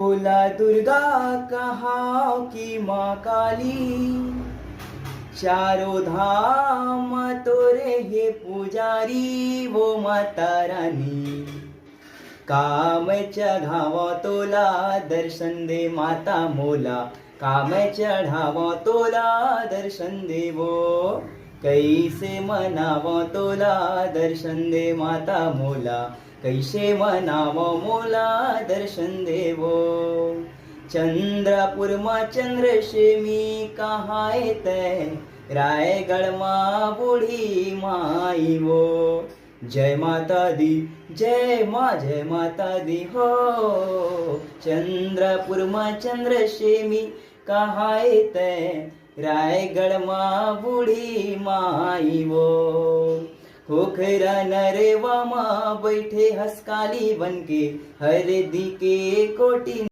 बोला दुर्गा कहाओ की माँ काली, चारों धाम तोरे हे पुजारी वो माता रानी। काम चढ़ावा तोला दर्शन दे माता मोला, काम चढ़ावा तोला दर्शन देवो। कैसे मनावा तोला दर्शन दे माता मोला, कैसे मनावा मोला दर्शन देवो। चंद्रपुर मा चंद्रशेमी कहाँ तय, रायगढ़ मा बूढ़ी माई वो। जय माता दी जय माता दी हो। चंद्रपुर मा चंद्रशेमी कहाँ तय, रायगढ़ मा बूढ़ी माई वो। खोखरा नरेवा मा बैठे हसकाली बनके, हर दी के कोटी